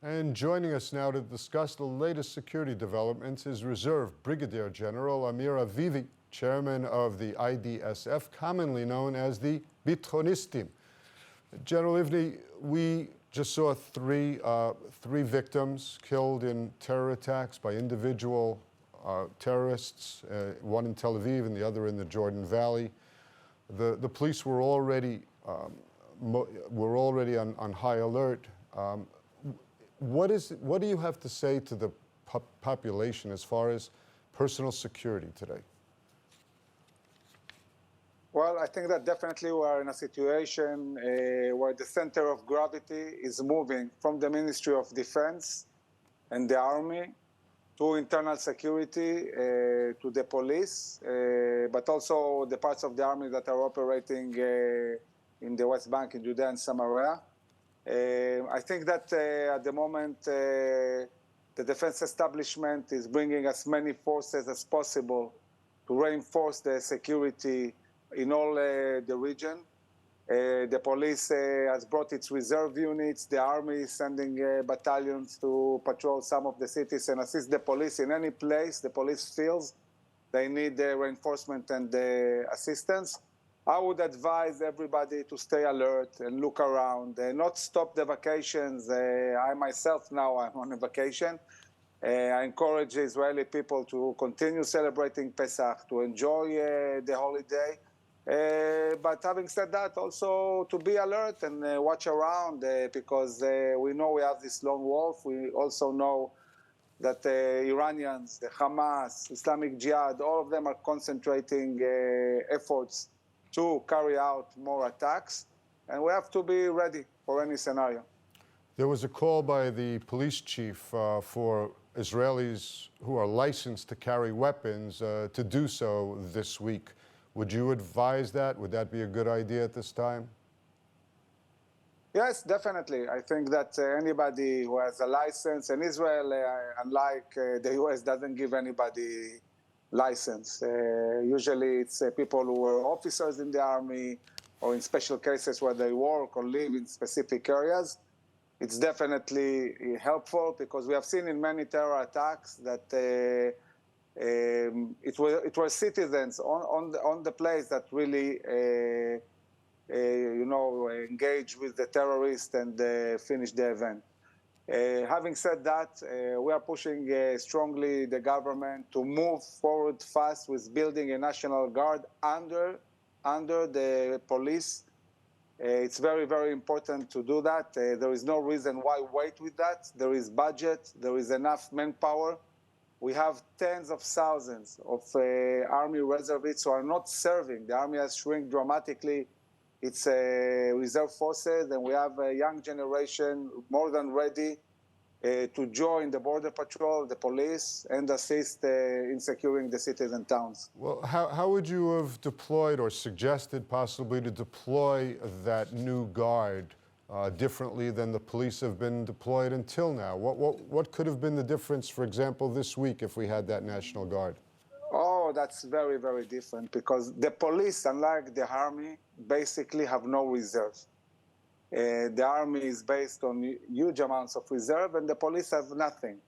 And joining us now to discuss the latest security developments is Reserve Brigadier General Avivi, chairman of the IDSF, commonly known as the Bitronistim. General Avivi, we just saw three victims killed in terror attacks by individual terrorists, one in Tel Aviv and the other in the Jordan Valley. The police were already on high alert. What do you have to say to the population as far as personal security today? Well, I think that definitely we are in a situation where the center of gravity is moving from the Ministry of Defense and the Army to internal security, to the police, but also the parts of the Army that are operating in the West Bank, in Judea and Samaria. I think that at the moment, the defense establishment is bringing as many forces as possible to reinforce the security in all the region. The police has brought its reserve units. The army is sending battalions to patrol some of the cities and assist the police in any place the police feels they need reinforcement and assistance. I would advise everybody to stay alert and look around, not stop the vacations. I myself now, I'm on a vacation. I encourage Israeli people to continue celebrating Pesach, to enjoy the holiday. But having said that, also to be alert and watch around because we know we have this lone wolf. We also know that Iranians, the Hamas, Islamic Jihad, all of them are concentrating efforts to carry out more attacks. And we have to be ready for any scenario. There was a call by the police chief for Israelis who are licensed to carry weapons to do so this week. Would you advise that? Would that be a good idea at this time? Yes, definitely. I think that anybody who has a license, and Israel, unlike the US, doesn't give anybody license. Usually it's people who are officers in the army or in special cases where they work or live in specific areas. It's definitely helpful because we have seen in many terror attacks that it were citizens on the place that really, engage with the terrorists and finish the event. Having said that, we are pushing strongly the government to move forward fast with building a National Guard under the police. It's very, very important to do that. There is no reason why wait with that. There is budget. There is enough manpower. We have tens of thousands of Army reservists who are not serving. The Army has shrunk dramatically its reserve forces, and we have a young generation more than ready to join the Border Patrol, the police, and assist in securing the cities and towns. Well, how would you have deployed or suggested possibly to deploy that new guard differently than the police have been deployed until now? What could have been the difference, for example, this week if we had that National Guard? Oh, that's very, very different because the police, unlike the army, basically have no reserve. The army is based on huge amounts of reserve and the police have nothing.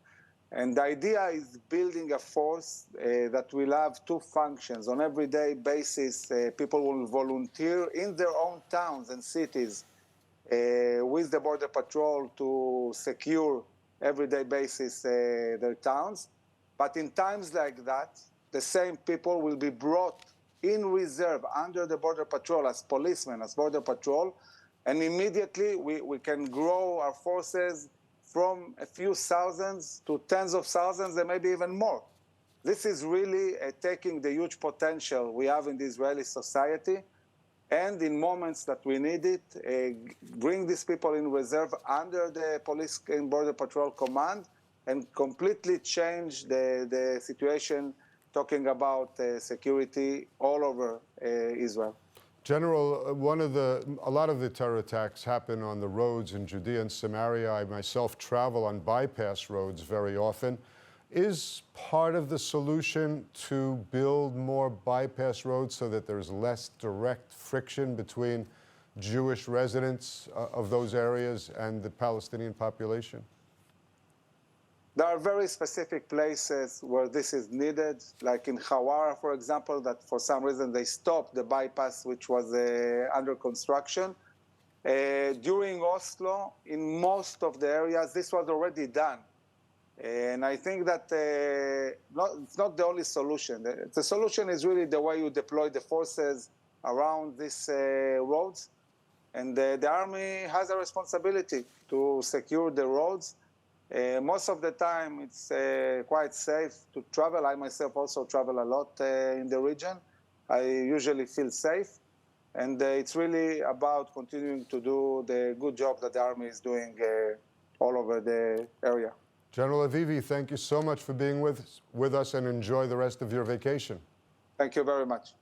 And the idea is building a force that will have two functions. On an everyday basis, people will volunteer in their own towns and cities with the Border Patrol to secure everyday basis their towns. But in times like that, the same people will be brought in reserve under the Border Patrol as policemen, as Border Patrol, and immediately we can grow our forces from a few thousands to tens of thousands and maybe even more. This is really taking the huge potential we have in the Israeli society and in moments that we need it, bring these people in reserve under the Police and Border Patrol command and completely change the situation, talking about security all over Israel. General, a lot of the terror attacks happen on the roads in Judea and Samaria. I myself travel on bypass roads very often. Is part of the solution to build more bypass roads so that there's less direct friction between Jewish residents of those areas and the Palestinian population? There are very specific places where this is needed, like in Hawara, for example, that for some reason they stopped the bypass, which was under construction. During Oslo, in most of the areas, this was already done. And I think that it's not the only solution. The solution is really the way you deploy the forces around these roads. And the army has a responsibility to secure the roads. Most of the time, it's quite safe to travel. I myself also travel a lot in the region. I usually feel safe. And it's really about continuing to do the good job that the army is doing all over the area. General Avivi, thank you so much for being with us, and enjoy the rest of your vacation. Thank you very much.